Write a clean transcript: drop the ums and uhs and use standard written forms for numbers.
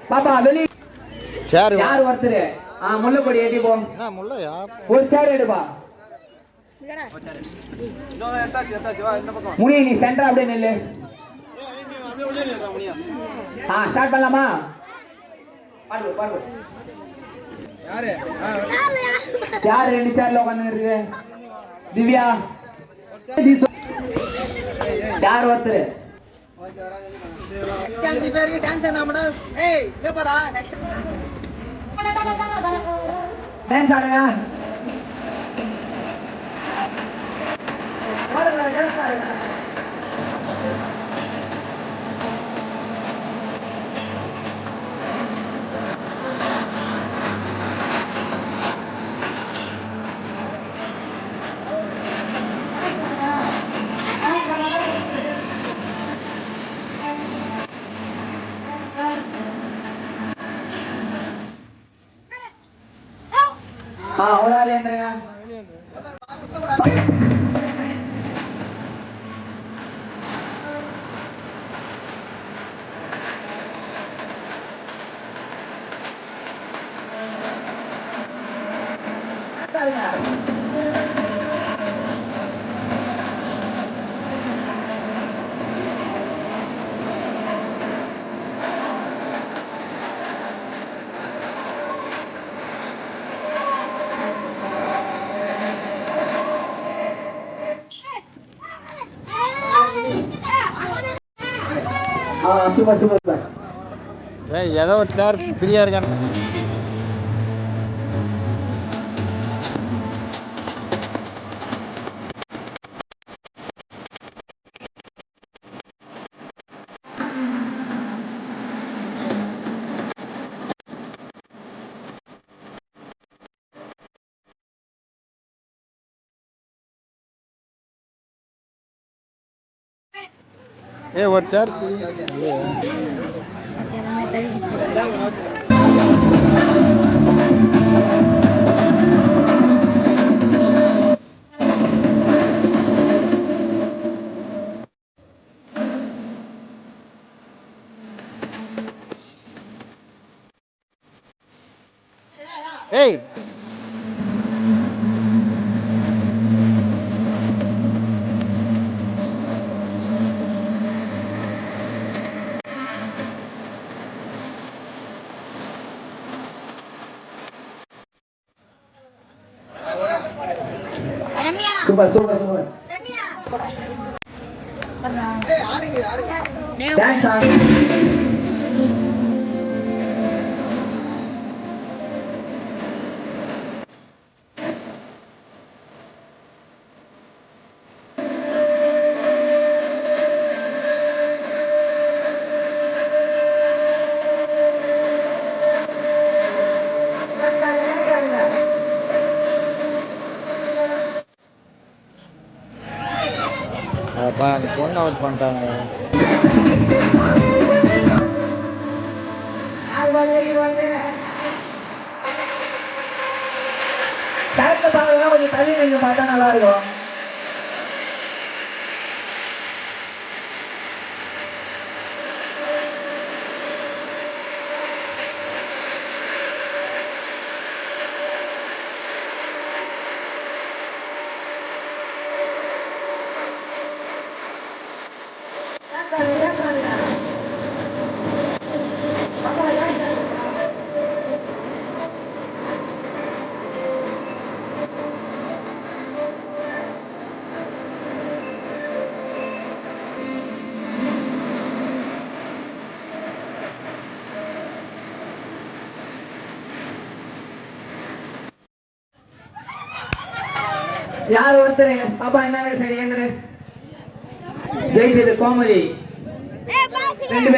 பாப்பா வெளி சேர் யார் ஒருத்தர் முள்ளப்பொடி ஏத்தி போ. முள்ளையா ஒரு சேர் எடுப்பா. முனி நீ சென்டர் அப்படியே நில்லு. ஸ்டார்ட் பண்ணலாமா? யார் ரெண்டு சேர்ல உட்காந்து இருக்கு? திவ்யா யார் ஒருத்தர் டான்ஸ் ஆடுங்க. ஒரு ஆள் ஏந்துருங்க. Super super. ஏதோ ஒரு சேர் ஃப்ரீயா இருக்கான்னு. ஒரு சேர் ஏய் சூப்பர் சூப்பர் சூப்பர். டான்ஸ் ஆடு. அப்பா அந்த பொண்ணு அவுட் பண்ணிட்டாங்க. கொஞ்சம் தள்ளி நின்று பார்த்தா நல்லா இருக்கும். யார் ஒருத்தர் பாப்பா என்ன சரி ஏந்திரு. ஜெயிச்சது கோமதி. 2 பேர்